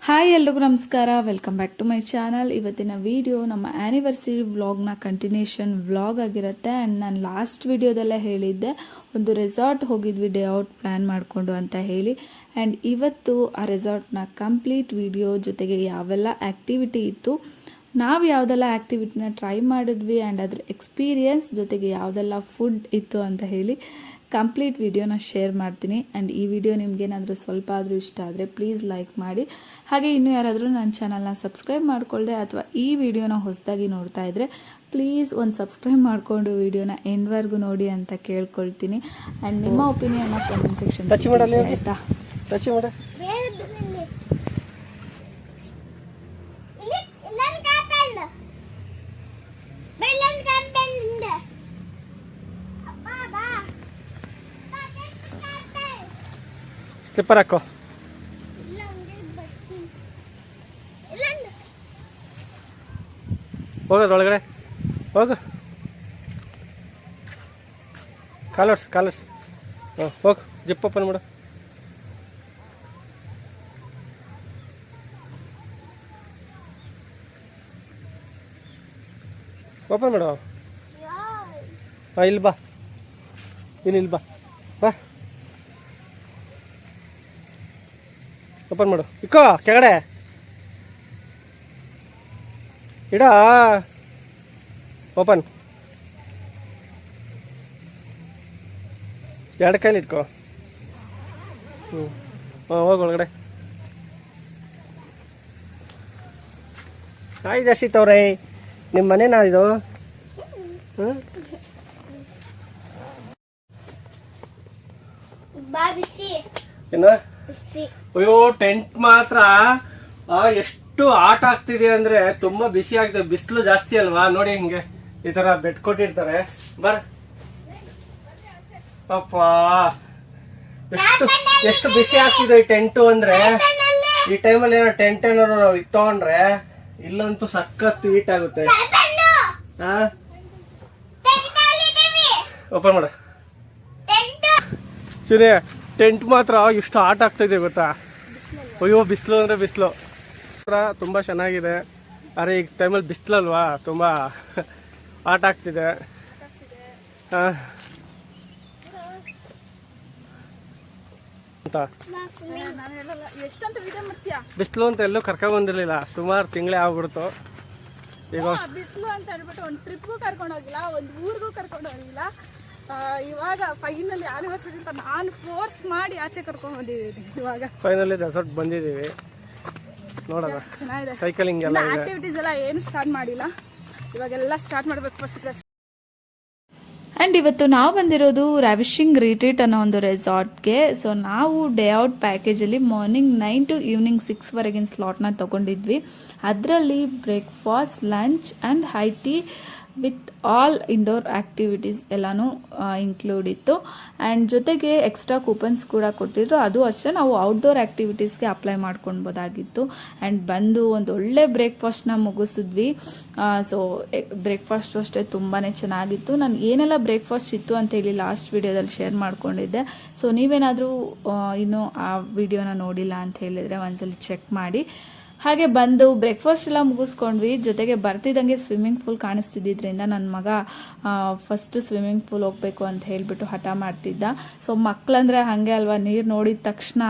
Hi ಎಲ್ರಿಗೂ ನಮಸ್ಕಾರ, welcome back to my channel. ಇವತ್ತಿನ ವಿಡಿಯೋ ನಮ್ಮ ಆ್ಯನಿವರ್ಸರಿ ವ್ಲಾಗ್ನ ಕಂಟಿನ್ಯೂಷನ್ ವ್ಲಾಗ್ ಆಗಿರುತ್ತೆ. ಆ್ಯಂಡ್ ನಾನು ಲಾಸ್ಟ್ ವಿಡಿಯೋದಲ್ಲೇ ಹೇಳಿದ್ದೆ ಒಂದು ರೆಸಾರ್ಟ್ ಹೋಗಿದ್ವಿ ಡೇ ಔಟ್ ಪ್ಲ್ಯಾನ್ ಮಾಡಿಕೊಂಡು ಅಂತ ಹೇಳಿ. ಆ್ಯಂಡ್ ಇವತ್ತು ಆ ರೆಸಾರ್ಟ್ನ ಕಂಪ್ಲೀಟ್ ವಿಡಿಯೋ ಜೊತೆಗೆ ಯಾವೆಲ್ಲ ಆ್ಯಕ್ಟಿವಿಟಿ ಇತ್ತು, ನಾವು ಯಾವುದೆಲ್ಲ ಆ್ಯಕ್ಟಿವಿಟಿನ ಟ್ರೈ ಮಾಡಿದ್ವಿ ಆ್ಯಂಡ್ ಅದ್ರ ಎಕ್ಸ್ಪೀರಿಯನ್ಸ್ ಜೊತೆಗೆ ಯಾವುದೆಲ್ಲ ಫುಡ್ ಇತ್ತು ಅಂತ ಹೇಳಿ ಕಂಪ್ಲೀಟ್ ವಿಡಿಯೋನ ಶೇರ್ ಮಾಡ್ತೀನಿ. ಆ್ಯಂಡ್ ಈ ವಿಡಿಯೋ ನಿಮಗೇನಾದರೂ ಸ್ವಲ್ಪ ಆದರೂ ಇಷ್ಟ ಆದರೆ ಪ್ಲೀಸ್ ಲೈಕ್ ಮಾಡಿ. ಹಾಗೆ ಇನ್ನೂ ಯಾರಾದರೂ ನನ್ನ ಚಾನಲ್ನ ಸಬ್ಸ್ಕ್ರೈಬ್ ಮಾಡ್ಕೊಳ್ಳದೆ ಅಥವಾ ಈ ವಿಡಿಯೋನ ಹೊಸದಾಗಿ ನೋಡ್ತಾ ಇದ್ದರೆ ಪ್ಲೀಸ್ ಒಂದು ಸಬ್ಸ್ಕ್ರೈಬ್ ಮಾಡಿಕೊಂಡು ವಿಡಿಯೋನ ಎಂಡ್ವರೆಗೂ ನೋಡಿ ಅಂತ ಕೇಳ್ಕೊಳ್ತೀನಿ. ಆ್ಯಂಡ್ ನಿಮ್ಮ ಒಪಿನಿಯನ್ನ ಕಾಮೆಂಟ್ ಸೆಕ್ಷನ್ ಆಯಿತಾ? ಸ್ಲಿಪ್ಪರ್ ಹಾಕೋ. ಹೋಗೋದ್ರೊಳಗಡೆ ಹೋಗು. ಕಾಲರ್ಸ್ ಹೋಗು. ಜಿಪ್ ಓಪನ್ ಮಾಡು. ಓಪನ್ ಮಾಡು. ಹಾಂ, ಇಲ್ಲಿ ಬಾ. ಇಲ್ಲಿ ಬಾ. ಓಪನ್ ಮಾಡು. ಇಕ್ಕೋ ಕೆಳಗಡೆ ಇಡ. ಓಪನ್. ಎರಡು ಕೈಲಿ ಇಟ್ಕೋ. ಹೋಗಿ ಒಳಗಡೆ. ಹಾಯ್ ದರ್ಶಿತ್ ಅವ್ರೇ, ನಿಮ್ಮ ಮನೆನಾ ಇದು? ಏನು? ಅಯ್ಯೋ, ಟೆಂಟ್ ಮಾತ್ರ ಎಷ್ಟು ಆಟ ಆಗ್ತಿದೆ ಅಂದ್ರೆ ತುಂಬಾ ಬಿಸಿ ಆಗ್ತದೆ. ಬಿಸಿಲು ಜಾಸ್ತಿ ಅಲ್ವಾ, ನೋಡಿ ಹಿಂಗೆ ಈ ತರ ಬೆಡ್ ಕೊಟ್ಟಿರ್ತಾರೆ. ಬರ ಅಪ್ಪ, ಎಷ್ಟು ಬಿಸಿ ಆಗ್ತಿದೆ ಈ ಟೆಂಟು ಅಂದ್ರೆ. ಈ ಟೈಮಲ್ಲಿ ಏನೋ ಟೆಂಟ್ ಏನಾದ್ರು ನಾವು ಇತ್ತಕೊಂಡ್ರೆ ಇಲ್ಲಂತೂ ಸಖತ್ ಹೀಟ್ ಆಗುತ್ತೆ. ಓಪನ್ ಮಾಡ. ಸರಿ, ಟೆಂಟ್ ಮಾತ್ರ ಎಷ್ಟು ಆಟ ಆಗ್ತಾಯಿದೆ ಗೊತ್ತಾ? ಅಯ್ಯೋ, ಬಿಸಿಲು ಅಂದರೆ ಬಿಸಿಲು ತುಂಬ ಚೆನ್ನಾಗಿದೆ. ಅರೆ ಈಗ ಟೈಮಲ್ಲಿ ಬಿಸಿಲಲ್ವಾ, ತುಂಬ ಆಟ ಆಗ್ತಿದೆ. ಅಂತ ಬಿಸಿಲು ಅಂತ ಎಲ್ಲೂ ಕರ್ಕೊಂಡ್ ಬಂದಿರ್ಲಿಲ್ಲ, ಸುಮಾರು ತಿಂಗಳೇ ಆಗ್ಬಿಡ್ತು. ಈಗ ಬಿಸಿಲು ಅಂತ ಹೇಳ್ಬಿಟ್ಟು ಒಂದು ಟ್ರಿಪ್ಗೂ ಕರ್ಕೊಂಡು ಹೋಗಿಲ್ಲ, ಒಂದು ಊರಿಗೂ ಕರ್ಕೊಂಡು ಹೋಗಿಲ್ಲ. ಇವಾಗ ಫೈನಲಿ ಆನಿವರ್ಸರಿ ಅಂತ ನಾನು ಫೋರ್ಸ್ ಮಾಡಿ ಆಚೆ ಕರ್ಕೊಂಡು ಬಂದಿದ್ದೀನಿ. ಇವಾಗ ಫೈನಲಿ ರೆಸಾರ್ಟ್ ಬಂದಿದ್ದೀವಿ. ನೋಡೋಣ, ಚೆನ್ನಾಗಿದೆ. ಸೈಕಲಿಂಗ್ ಎಲ್ಲ ಆಕ್ಟಿವಿಟೀಸ್ ಎಲ್ಲ ಏನು ಸ್ಟಾರ್ಟ್ ಮಾಡಿಲ್ಲ, ಇವಾಗೆಲ್ಲ ಸ್ಟಾರ್ಟ್ ಮಾಡಬೇಕು ಫಸ್ಟ್. ಆ್ಯಂಡ್ ಇವತ್ತು ನಾವು ಬಂದಿರೋದು ರ್ಯಾವಿಶಿಂಗ್ ರಿಟ್ರೀಟ್ ಅನ್ನೋ ಒಂದು ರೆಸಾರ್ಟ್ಗೆ. ಸೊ ನಾವು ಡೇ ಔಟ್ ಪ್ಯಾಕೇಜಲ್ಲಿ ಮಾರ್ನಿಂಗ್ 9 to ಈವ್ನಿಂಗ್ 6ವರೆಗಿನ ಸ್ಲಾಟ್ನ ತೊಗೊಂಡಿದ್ವಿ. ಅದರಲ್ಲಿ breakfast, lunch and high tea with all indoor activities ಎಲ್ಲನೂ ಇನ್ಕ್ಲೂಡ್ ಇತ್ತು. ಆ್ಯಂಡ್ ಜೊತೆಗೆ ಎಕ್ಸ್ಟ್ರಾ ಕೂಪನ್ಸ್ ಕೂಡ ಕೊಟ್ಟಿದ್ರು. ಅದು ಅಷ್ಟೇ ನಾವು ಔಟ್ಡೋರ್ ಆ್ಯಕ್ಟಿವಿಟೀಸ್ಗೆ ಅಪ್ಲೈ ಮಾಡ್ಕೊಳ್ಬೋದಾಗಿತ್ತು. ಆ್ಯಂಡ್ ಬಂದು ಒಂದು ಒಳ್ಳೆ ಬ್ರೇಕ್ಫಾಸ್ಟ್ನ ಮುಗಿಸಿದ್ವಿ. ಸೊ ಬ್ರೇಕ್ಫಾಸ್ಟು ಅಷ್ಟೇ ತುಂಬಾ ಚೆನ್ನಾಗಿತ್ತು. ನಾನು ಏನೆಲ್ಲ ಬ್ರೇಕ್ಫಾಸ್ಟ್ ಇತ್ತು ಅಂತೇಳಿ ಲಾಸ್ಟ್ ವಿಡಿಯೋದಲ್ಲಿ ಶೇರ್ ಮಾಡ್ಕೊಂಡಿದ್ದೆ. ಸೊ ನೀವೇನಾದರೂ ಇನ್ನೂ ಆ ವಿಡಿಯೋನ ನೋಡಿಲ್ಲ ಅಂತ ಹೇಳಿದರೆ ಒಂದ್ಸಲ ಚೆಕ್ ಮಾಡಿ. ಹಾಗೆ ಬಂದು ಬ್ರೇಕ್ಫಾಸ್ಟ್ ಎಲ್ಲ ಮುಗಿಸ್ಕೊಂಡ್ವಿ. ಜೊತೆಗೆ ಬರ್ತಿದ್ದಂಗೆ ಸ್ವಿಮ್ಮಿಂಗ್ ಪೂಲ್ ಕಾಣಿಸ್ತಿದ್ದರಿಂದ ನನ್ನ ಮಗ ಫಸ್ಟು ಸ್ವಿಮ್ಮಿಂಗ್ ಪೂಲ್ ಹೋಗಬೇಕು ಅಂತ ಹೇಳಿಬಿಟ್ಟು ಹಠ ಮಾಡ್ತಿದ್ದ. ಸೊ ಮಕ್ಕಳಂದರೆ ಹಾಗೆ ಅಲ್ವಾ, ನೀರು ನೋಡಿದ ತಕ್ಷಣ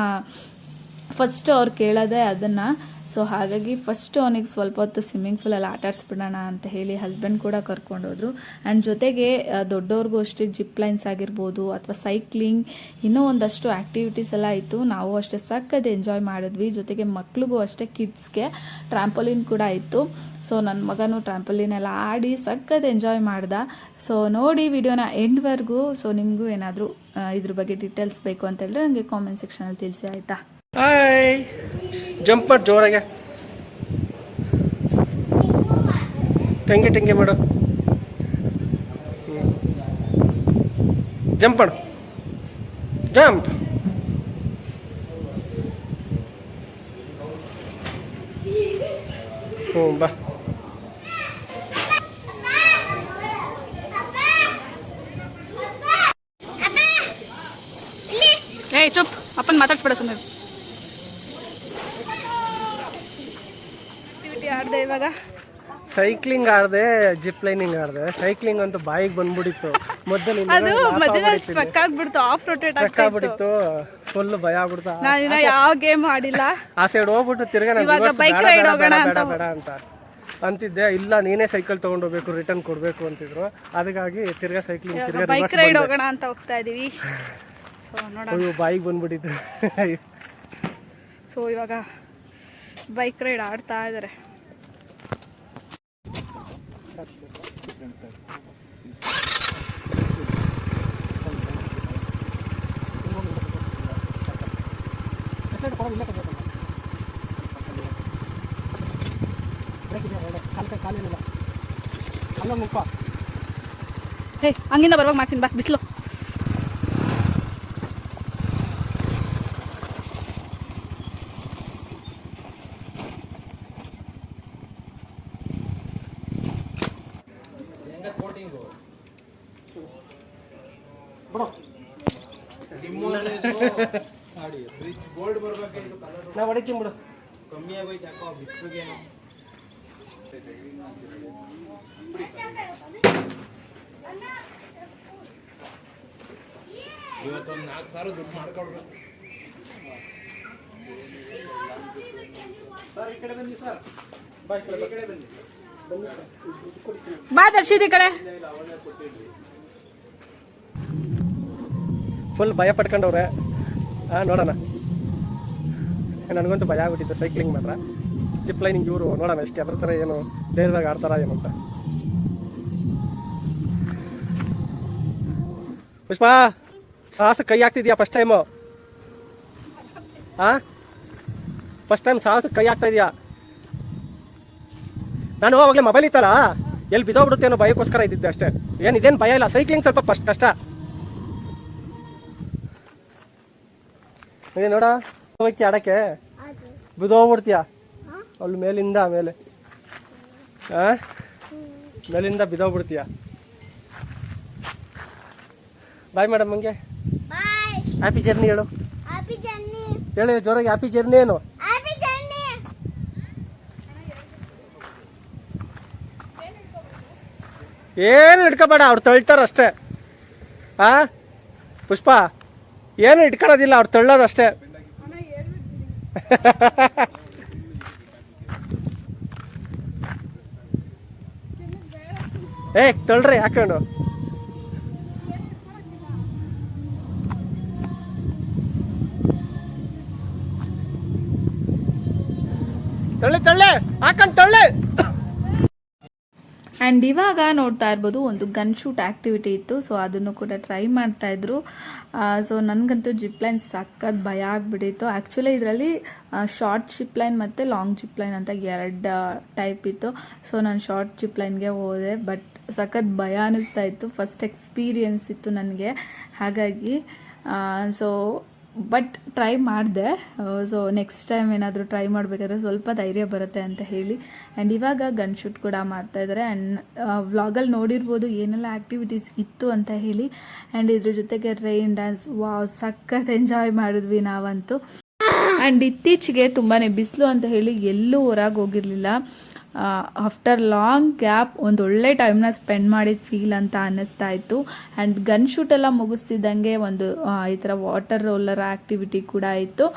ಫಸ್ಟ್ ಅವ್ರು ಕೇಳೋದೇ ಅದನ್ನು. ಸೊ ಹಾಗಾಗಿ ಫಸ್ಟು ಅವನಿಗೆ ಸ್ವಲ್ಪ ಹೊತ್ತು ಸ್ವಿಮ್ಮಿಂಗ್ ಪೂಲಲ್ಲಿ ಆಟ ಆಡಿಸ್ಬಿಡೋಣ ಅಂತ ಹೇಳಿ ಹಸ್ಬೆಂಡ್ ಕೂಡ ಕರ್ಕೊಂಡೋದ್ರು. ಆ್ಯಂಡ್ ಜೊತೆಗೆ ದೊಡ್ಡವ್ರಿಗೂ ಅಷ್ಟೇ ಜಿಪ್ ಲೈನ್ಸ್ ಆಗಿರ್ಬೋದು ಅಥವಾ ಸೈಕ್ಲಿಂಗ್, ಇನ್ನೂ ಒಂದಷ್ಟು ಆ್ಯಕ್ಟಿವಿಟೀಸ್ ಎಲ್ಲ ಇತ್ತು. ನಾವು ಅಷ್ಟೇ ಸಕ್ಕತ್ ಎಂಜಾಯ್ ಮಾಡಿದ್ವಿ. ಜೊತೆಗೆ ಮಕ್ಳಿಗೂ ಅಷ್ಟೇ ಕಿಡ್ಸ್ಗೆ ಟ್ರ್ಯಾಂಪೋಲಿನ್ ಕೂಡ ಇತ್ತು. ಸೊ ನನ್ನ ಮಗನೂ ಟ್ರ್ಯಾಂಪೋಲಿನ್ ಎಲ್ಲ ಆಡಿ ಸಕ್ಕತ್ ಎಂಜಾಯ್ ಮಾಡ್ದ. ಸೊ ನೋಡಿ ವಿಡಿಯೋನ ಎಂಡ್ವರೆಗೂ. ಸೊ ನಿಮಗೂ ಏನಾದರೂ ಇದ್ರ ಬಗ್ಗೆ ಡೀಟೇಲ್ಸ್ ಬೇಕು ಅಂತ ಹೇಳಿದ್ರೆ ನನಗೆ ಕಾಮೆಂಟ್ ಸೆಕ್ಷನಲ್ಲಿ ತಿಳಿಸಿ, ಆಯಿತಾ? ಹಾಯ್, ಜಂಪ್ ಮಾಡಿ ಜೋರಾಗೆ. ಟೆಂಗೆ ಮಾಡು. ಜಂಪ್ ಮಾಡು. ಜಂಪ್. ಬಾ. ಏಯ್ ಚುಪ್, ಅಪ್ಪನ ಮಾತಾಡ್ಸ್ಬೇಡ ಸುಮ್ಮನೆ. ಆಡ್ದೆ ಇವಾಗ ಸೈಕ್ಲಿಂಗ್ ಆಡ್ದೆ, ಜಿಪ್ ಲೈನಿಂಗ್ ಆಡ್ದೆ. ಸೈಕ್ಲಿಂಗ್ ಅಂತೂ ಬಾಯಿಗೆ ಬಂದ್ಬಿಟ್ಟಿತ್ತು ಮೊದಲು, ಅದು ಮಧ್ಯದಲ್ಲಿ ಸ್ಟ್ರಕ್ ಆಗ್ಬಿಡ್ತು, ಆಫ್ ರೋಟೇಟ್ ಆಗ್ಬಿಟ್ಟಿತ್ತು, ಫುಲ್ ಭಯ ಆಗ್ಬಿಡ್ತಾ. ನಾನು ಯಾವ ಗೇಮ್ ಆಡಿಲ್ಲ. ಆ ಸೈಡ್ ಹೋಗ್ಬಿಟ್ಟು ತಿರ್ಗಾ ಬೈಕ್ ರೈಡ್ ಹೋಗೋಣ ಬೇಡ ಅಂತ ಅಂತಿದ್ದೆ. ಇಲ್ಲ ನೀನೇ ಸೈಕಲ್ ತಗೊಂಡ್ ಹೋಗ್ಬೇಕು, ರಿಟರ್ನ್ ಕೊಡ್ಬೇಕು ಅಂತಿದ್ರು. ಅದಕ್ಕಾಗಿ ತಿರ್ಗಾ ಸೈಕ್ಲಿಂಗ್, ತಿರ್ಗಾ ಬೈಕ್ ರೈಡ್ ಹೋಗೋಣ ಅಂತ ಹೋಗ್ತಾ ಇದೀವಿ. ಬಾಯಿಗೆ ಬಂದ್ಬಿಟ್ಟಿತ್ತು. ಸೊ ಇವಾಗ ಬೈಕ್ ರೈಡ್ ಆಡ್ತಾ ಇದಾರೆ. ಹಂಗಿಂದ ಬರುವಾಗ ಮಾಡ್ತೀನಿ ಬಾ, ಬಿಸಿಲು. ನಾ ಹೊಡಿತೀನಿ ಬಿಡು. ಕಮ್ಮಿ ಆಗೋಯ್ತು ಯಾಕೋ ಬಿಟ್ರಿಗೇನೋ. ಇವತ್ತೊಂದು 4,000 ದುಡ್ಡು ಮಾಡ್ಕೊಡ್ಬೇಕು ಸರ್. ಈ ಕಡೆ ಬನ್ನಿ ಸರ್, ಬಾ ಈ ಕಡೆ ಬನ್ನಿ. ಬಾ ದರ್ಶಿದ್ ಈ ಕಡೆ. ಫುಲ್ ಭಯ ಪಡ್ಕೊಂಡವ್ರೆ. ನೋಡೋಣ, ನನಗಂತೂ ಭಯ ಆಗ್ಬಿಟ್ಟಿತ್ತು ಸೈಕ್ಲಿಂಗ್ ಮಾತ್ರ. ಜಿಪ್ ಲೈನಿಂಗ್ ಇವರು ನೋಡೋಣ ಅಷ್ಟೇ, ಅದ್ರ ಥರ ಏನು ಧೈರ್ಯದಾಗ ಆಡ್ತಾರ ಏನು ಅಂತ. ಪುಷ್ಪ, ಸಾಹಸ ಕೈ ಹಾಕ್ತಿದ್ಯಾ ಫಸ್ಟ್ ಟೈಮು? ಫಸ್ಟ್ ಟೈಮ್ ಸಾಹಸ ಕೈ ಹಾಕ್ತಾ ಇದೆಯಾ? ನಾನು ಅವಾಗಲೇ ಮೊಬೈಲ್ ಇತ್ತಲ್ಲ, ಎಲ್ಲಿ ಬಿದ್ದೋಗ್ಬಿಡುತ್ತೆ ಅನ್ನೋ ಭಯಕ್ಕೋಸ್ಕರ ಇದ್ದಿದ್ದೆ ಅಷ್ಟೇ. ಇದೇನು ಭಯ ಇಲ್ಲ. ಸೈಕ್ಲಿಂಗ್ ಸ್ವಲ್ಪ ಫಸ್ಟ್ ಕಷ್ಟ. ನೋಡ ಹೋಗ್ತೀಯ ಆಡಕ್ಕೆ, ಬಿದ್ದೋಗ್ಬಿಡ್ತೀಯ ಅಲ್ಲಿ ಮೇಲಿಂದ. ಆಮೇಲೆ ಮೇಲಿಂದ ಬಿದ್ದೋಗ್ಬಿಡ್ತೀಯ. ಬಾಯ್ ಮೇಡಮ್, ಹಂಗೆ ಹ್ಯಾಪಿ ಜರ್ನಿ ಹೇಳು. ಹೇಳಿ ಜೋರಾಗಿ, ಹ್ಯಾಪಿ ಜರ್ನಿ ಏನು? ಏನು ಇಟ್ಕೋಬೇಡ, ಅವ್ರು ತಳ್ತಾರ ಅಷ್ಟೇ. ಪುಷ್ಪ, ಏನು ಇಟ್ಕೊಳ್ಳೋದಿಲ್ಲ, ಅವ್ರು ತಳ್ಳೋದಷ್ಟೇ. ತಳ್ಳ್ರಿ ಹಾಕೊಂಡು. ತಳ್ಳಿ ಹಾಕೊಂಡು ತಳ್ಳಿ. ಆ್ಯಂಡ್ ಇವಾಗ ನೋಡ್ತಾ ಇರ್ಬೋದು ಒಂದು ಗನ್ ಶೂಟ್ ಆ್ಯಕ್ಟಿವಿಟಿ ಇತ್ತು. ಸೊ ಅದನ್ನು ಕೂಡ ಟ್ರೈ ಮಾಡ್ತಾಯಿದ್ರು. ಸೊ ನನಗಂತೂ ಜಿಪ್ ಲೈನ್ ಸಖತ್ ಭಯ ಆಗಿಬಿಟ್ಟಿತ್ತು. ಆ್ಯಕ್ಚುಲಿ ಇದರಲ್ಲಿ ಶಾರ್ಟ್ ಜಿಪ್ ಲೈನ್ ಮತ್ತು ಲಾಂಗ್ ಜಿಪ್ ಲೈನ್ ಅಂತ 2 ಟೈಪ್ ಇತ್ತು. ಸೊ ನಾನು ಶಾರ್ಟ್ ಜಿಪ್ ಲೈನ್ಗೆ ಹೋದೆ, ಬಟ್ ಸಖತ್ ಭಯ ಅನ್ನಿಸ್ತಾ ಇತ್ತು. ಫಸ್ಟ್ ಎಕ್ಸ್ಪೀರಿಯನ್ಸ್ ಇತ್ತು ನನಗೆ, ಹಾಗಾಗಿ ಸೊ ಬಟ್ ಟ್ರೈ ಮಾಡಿದೆ. ಸೊ ನೆಕ್ಸ್ಟ್ ಟೈಮ್ ಏನಾದರೂ ಟ್ರೈ ಮಾಡಬೇಕಾದ್ರೆ ಸ್ವಲ್ಪ ಧೈರ್ಯ ಬರುತ್ತೆ ಅಂತ ಹೇಳಿ. ಆ್ಯಂಡ್ ಇವಾಗ ಗನ್ ಶೂಟ್ ಕೂಡ ಮಾಡ್ತಾಯಿದ್ದಾರೆ. ಆ್ಯಂಡ್ ವ್ಲಾಗಲ್ಲಿ ನೋಡಿರ್ಬೋದು ಏನೆಲ್ಲ ಆ್ಯಕ್ಟಿವಿಟೀಸ್ ಇತ್ತು ಅಂತ ಹೇಳಿ. ಆ್ಯಂಡ್ ಇದ್ರ ಜೊತೆಗೆ ರೈನ್ ಡ್ಯಾನ್ಸ್, ವಾವ್ ಸಖತ್ ಎಂಜಾಯ್ ಮಾಡಿದ್ವಿ ನಾವಂತೂ. ಆ್ಯಂಡ್ ಇತ್ತೀಚೆಗೆ ತುಂಬಾ ಬಿಸಿಲು ಅಂತ ಹೇಳಿ ಎಲ್ಲೂ ಹೊರಗೆ ಹೋಗಿರಲಿಲ್ಲ. ಆಫ್ಟರ್ ಲಾಂಗ್ ಗ್ಯಾಪ್ ಒಂದು ಒಳ್ಳೆ ಟೈಮ್ನ ಸ್ಪೆಂಡ್ ಮಾಡಿದ ಫೀಲ್ ಅಂತ ಅನ್ನಿಸ್ತಾ ಇತ್ತು. ಆ್ಯಂಡ್ ಗನ್ ಶೂಟ್ ಎಲ್ಲ ಮುಗಿಸ್ತಿದ್ದಂಗೆ ಒಂದು ಈ ಥರ ವಾಟರ್ ರೋಲರ್ ಆ್ಯಕ್ಟಿವಿಟಿ ಕೂಡ ಇತ್ತು.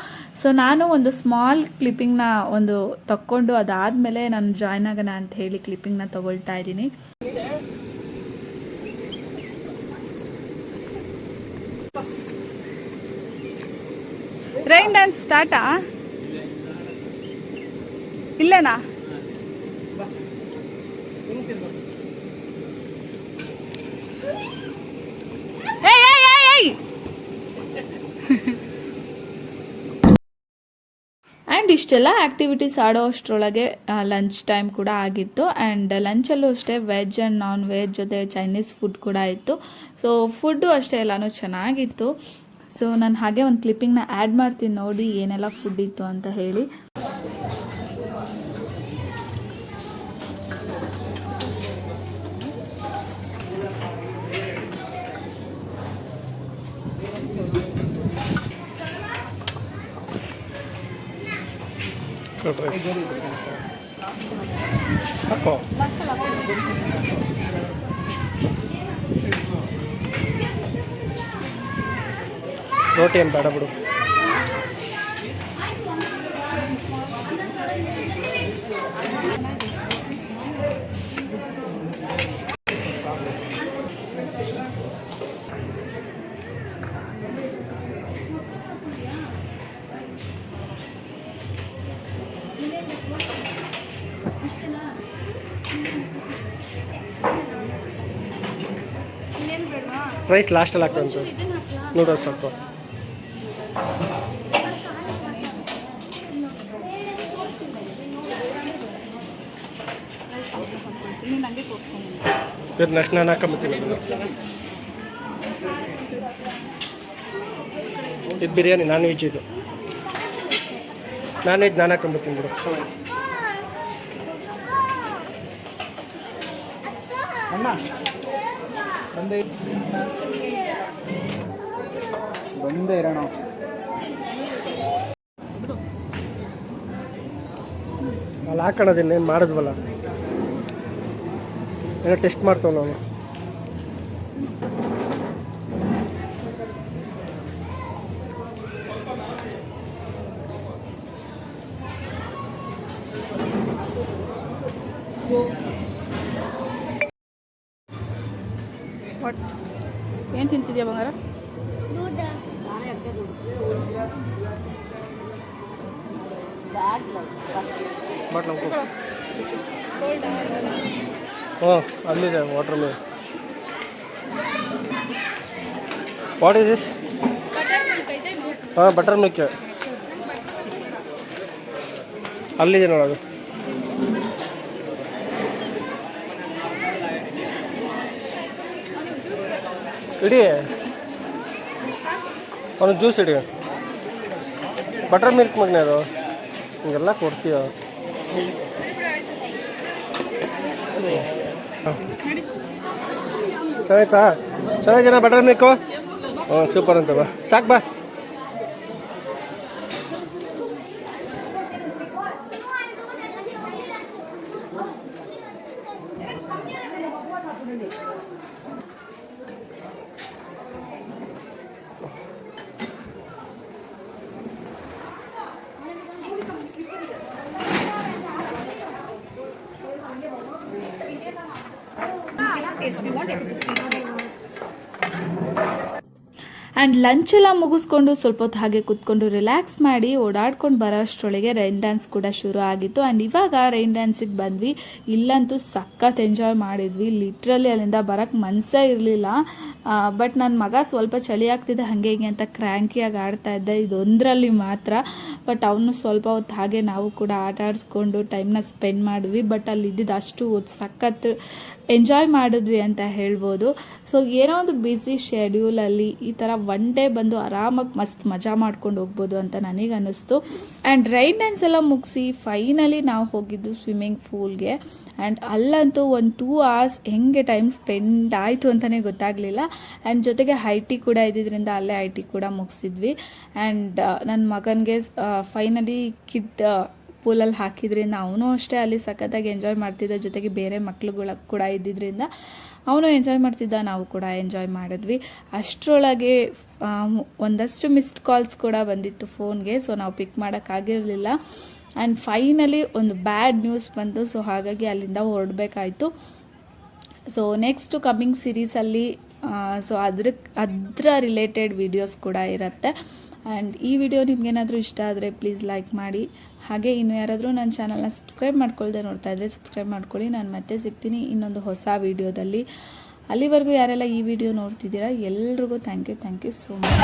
ಸೊ ನಾನು ಒಂದು ಸ್ಮಾಲ್ ಕ್ಲಿಪ್ಪಿಂಗ್ನ ಒಂದು ತಕ್ಕೊಂಡು ಅದಾದಮೇಲೆ ನಾನು ಜಾಯ್ನ್ ಆಗೋಣ ಅಂತ ಹೇಳಿ ಕ್ಲಿಪ್ಪಿಂಗ್ನ ತಗೊಳ್ತಾ ಇದ್ದೀನಿ. ರೈನ್ ಡ್ಯಾನ್ಸ್ ಸ್ಟಾರ್ಟಾ? ಇಲ್ಲೇನಾ? ಆ್ಯಂಡ್ ಇಷ್ಟೆಲ್ಲ ಆ್ಯಕ್ಟಿವಿಟೀಸ್ ಆಡೋ ಅಷ್ಟರೊಳಗೆ ಲಂಚ್ ಟೈಮ್ ಕೂಡ ಆಗಿತ್ತು. ಆ್ಯಂಡ್ ಲಂಚಲ್ಲೂ ಅಷ್ಟೇ ವೆಜ್ ಆ್ಯಂಡ್ ನಾನ್ ವೆಜ್ ಜೊತೆ ಚೈನೀಸ್ ಫುಡ್ ಕೂಡ ಇತ್ತು. ಸೊ ಫುಡ್ಡು ಅಷ್ಟೇ ಎಲ್ಲನೂ ಚೆನ್ನಾಗಿತ್ತು. ಸೊ ನಾನು ಹಾಗೆ ಒಂದು ಕ್ಲಿಪ್ಪಿಂಗ್ನ ಆ್ಯಡ್ ಮಾಡ್ತೀನಿ ನೋಡಿ ಏನೆಲ್ಲ ಫುಡ್ ಇತ್ತು ಅಂತ ಹೇಳಿ. ಹಾಕೋ. ರೋಟಿ ಏನು ಬೇಡ ಬಿಡು. ರೈಸ್ ಲಾಸ್ಟಲ್ಲಿ ಹಾಕ್ತಂತ ನೂಡಲ್ಸ್ ಸ್ವಲ್ಪ. ಇದು ನೆಕ್ಸ್ಟ್ ನಾನು ಹಾಕೊಂಬತ್ತೀನಿ. ಇದು ಬಿರಿಯಾನಿ ನಾನ್ ವೆಜ್. ಇದು ನಾನ್ ವೆಜ್ ನಾನು ಹಾಕೊಂಬತ್ತೀನಿ ಬಿಡು. ಅಣ್ಣ ಬಂದೇ ಇರೋಣ. ಅಲ್ಲಿ ಹಾಕೋಣದಿಲ್ಲ, ಏನು ಮಾಡಿದ್ವಲ್ಲ, ಏನೋ ಟೆಸ್ಟ್ ಮಾಡ್ತಾವೆ ನಾವು. ಏನು ತಿಂತಿದ್ಯಾ ಬಂಗಾರ? ಹಾಂ ಅಲ್ಲಿದೆ water mill. What is this? ಹಾಂ ಬಟರ್ ಮಿಲ್ಕ್ ಅಲ್ಲಿದೆ ನೋಡೋದು. ಇಡಿ ಅವನು ಜ್ಯೂಸ್ ಇಡಿ. ಬಟರ್ ಮಿಲ್ಕ್ ಮಗನೇ ಅದು, ಹಿಂಗೆಲ್ಲ ಕೊಡ್ತೀಯ. ಚೆನ್ನಾಯ್ತಾ? ಚೆನ್ನಾಗಿದೆನಾ ಬಟರ್ ಮಿಲ್ಕು? ಹ್ಞೂ ಸೂಪರ್ ಅಂತ ಬಾ, ಸಾಕು ಬಾ. ಆ್ಯಂಡ್ ಲಂಚ್ ಎಲ್ಲ ಮುಗಿಸ್ಕೊಂಡು ಸ್ವಲ್ಪ ಹೊತ್ತು ಹಾಗೆ ಕೂತ್ಕೊಂಡು ರಿಲ್ಯಾಕ್ಸ್ ಮಾಡಿ ಓಡಾಡ್ಕೊಂಡು ಬರೋ ಅಷ್ಟರೊಳಗೆ ರೈನ್ ಡ್ಯಾನ್ಸ್ ಕೂಡ ಶುರು ಆಗಿತ್ತು. ಆ್ಯಂಡ್ ಇವಾಗ ರೈನ್ ಡ್ಯಾನ್ಸಿಗೆ ಬಂದ್ವಿ. ಇಲ್ಲಂತೂ ಸಖತ್ ಎಂಜಾಯ್ ಮಾಡಿದ್ವಿ. ಲಿಟ್ರಲಿ ಅಲ್ಲಿಂದ ಬರೋಕ್ಕೆ ಮನಸ್ಸೇ ಇರಲಿಲ್ಲ. ಬಟ್ ನನ್ನ ಮಗ ಸ್ವಲ್ಪ ಚಳಿ ಆಗ್ತಿದೆ ಹಾಗೆ ಹೀಗೆ ಅಂತ ಕ್ರ್ಯಾಂಕಿಯಾಗಿ ಆಡ್ತಾ ಇದ್ದ, ಇದೊಂದರಲ್ಲಿ ಮಾತ್ರ. ಬಟ್ ಅವನು ಸ್ವಲ್ಪ ಹೊತ್ತು ಹಾಗೆ ನಾವು ಕೂಡ ಆಟ ಆಡಿಸ್ಕೊಂಡು ಟೈಮ್ನ ಸ್ಪೆಂಡ್ ಮಾಡಿದ್ವಿ. ಬಟ್ ಅಲ್ಲಿ ಇದ್ದಿದ್ದು ಅಷ್ಟು ಸಖತ್ ಎಂಜಾಯ್ ಮಾಡಿದ್ವಿ ಅಂತ ಹೇಳ್ಬೋದು. ಸೊ ಏನೋ ಒಂದು ಬ್ಯುಸಿ ಶೆಡ್ಯೂಲಲ್ಲಿ ಈ ಥರ ಒನ್ ಡೇ ಬಂದು ಆರಾಮಾಗಿ ಮಸ್ತ್ ಮಜಾ ಮಾಡ್ಕೊಂಡು ಹೋಗ್ಬೋದು ಅಂತ ನನಗೆ ಅನ್ನಿಸ್ತು. ಆ್ಯಂಡ್ ರೈನ್ ಡ್ಯಾನ್ಸ್ ಎಲ್ಲ ಮುಗಿಸಿ ಫೈನಲಿ ನಾವು ಹೋಗಿದ್ದು ಸ್ವಿಮ್ಮಿಂಗ್ ಪೂಲ್ಗೆ. ಆ್ಯಂಡ್ ಅಲ್ಲಂತೂ ಒಂದು 2 hours ಹೆಂಗೆ ಟೈಮ್ ಸ್ಪೆಂಡ್ ಆಯಿತು ಅಂತಲೇ ಗೊತ್ತಾಗಲಿಲ್ಲ. ಆ್ಯಂಡ್ ಜೊತೆಗೆ ಐ.ಟಿ ಕೂಡ ಇದ್ದಿದ್ದರಿಂದ ಅಲ್ಲೇ ಐ.ಟಿ ಕೂಡ ಮುಗಿಸಿದ್ವಿ. ಆ್ಯಂಡ್ ನನ್ನ ಮಗನಿಗೆ ಫೈನಲಿ ಕಿಡ್ ಪೂಲಲ್ಲಿ ಹಾಕಿದ್ರಿಂದ ಅವನು ಅಷ್ಟೇ ಅಲ್ಲಿ ಸಖತ್ತಾಗಿ ಎಂಜಾಯ್ ಮಾಡ್ತಿದ್ದ. ಜೊತೆಗೆ ಬೇರೆ ಮಕ್ಳುಗಳು ಕೂಡ ಇದ್ದಿದ್ದರಿಂದ ಅವನು ಎಂಜಾಯ್ ಮಾಡ್ತಿದ್ದ, ನಾವು ಕೂಡ ಎಂಜಾಯ್ ಮಾಡಿದ್ವಿ. ಅಷ್ಟರೊಳಗೆ ಒಂದಷ್ಟು ಮಿಸ್ಡ್ ಕಾಲ್ಸ್ ಕೂಡ ಬಂದಿತ್ತು ಫೋನ್ಗೆ. ಸೊ ನಾವು ಪಿಕ್ ಮಾಡೋಕ್ಕಾಗಿರಲಿಲ್ಲ. ಆ್ಯಂಡ್ ಫೈನಲಿ ಒಂದು ಬ್ಯಾಡ್ ನ್ಯೂಸ್ ಬಂತು. ಸೊ ಹಾಗಾಗಿ ಅಲ್ಲಿಂದ ಹೊರಡಬೇಕಾಯ್ತು. ಸೊ ನೆಕ್ಸ್ಟು ಕಮ್ಮಿಂಗ್ ಸೀರೀಸಲ್ಲಿ ಸೊ ಅದರ ರಿಲೇಟೆಡ್ ವಿಡಿಯೋಸ್ ಕೂಡ ಇರುತ್ತೆ. ಆ್ಯಂಡ್ ಈ ವಿಡಿಯೋ ನಿಮ್ಗೇನಾದರೂ ಇಷ್ಟ ಆದರೆ ಪ್ಲೀಸ್ ಲೈಕ್ ಮಾಡಿ. ಹಾಗೆ ಇನ್ನು ಯಾರಾದರೂ ನನ್ನ ಚಾನಲ್ನ ಸಬ್ಸ್ಕ್ರೈಬ್ ಮಾಡ್ಕೊಳ್ದೆ ನೋಡ್ತಾ ಇದ್ದರೆ ಸಬ್ಸ್ಕ್ರೈಬ್ ಮಾಡ್ಕೊಳ್ಳಿ. ನಾನು ಮತ್ತೆ ಸಿಗ್ತೀನಿ ಇನ್ನೊಂದು ಹೊಸ ವಿಡಿಯೋದಲ್ಲಿ. ಅಲ್ಲಿವರೆಗೂ ಯಾರೆಲ್ಲ ಈ ವಿಡಿಯೋ ನೋಡ್ತಿದ್ದೀರಾ ಎಲ್ರಿಗೂ ಥ್ಯಾಂಕ್ ಯು ಸೋ ಮಚ್.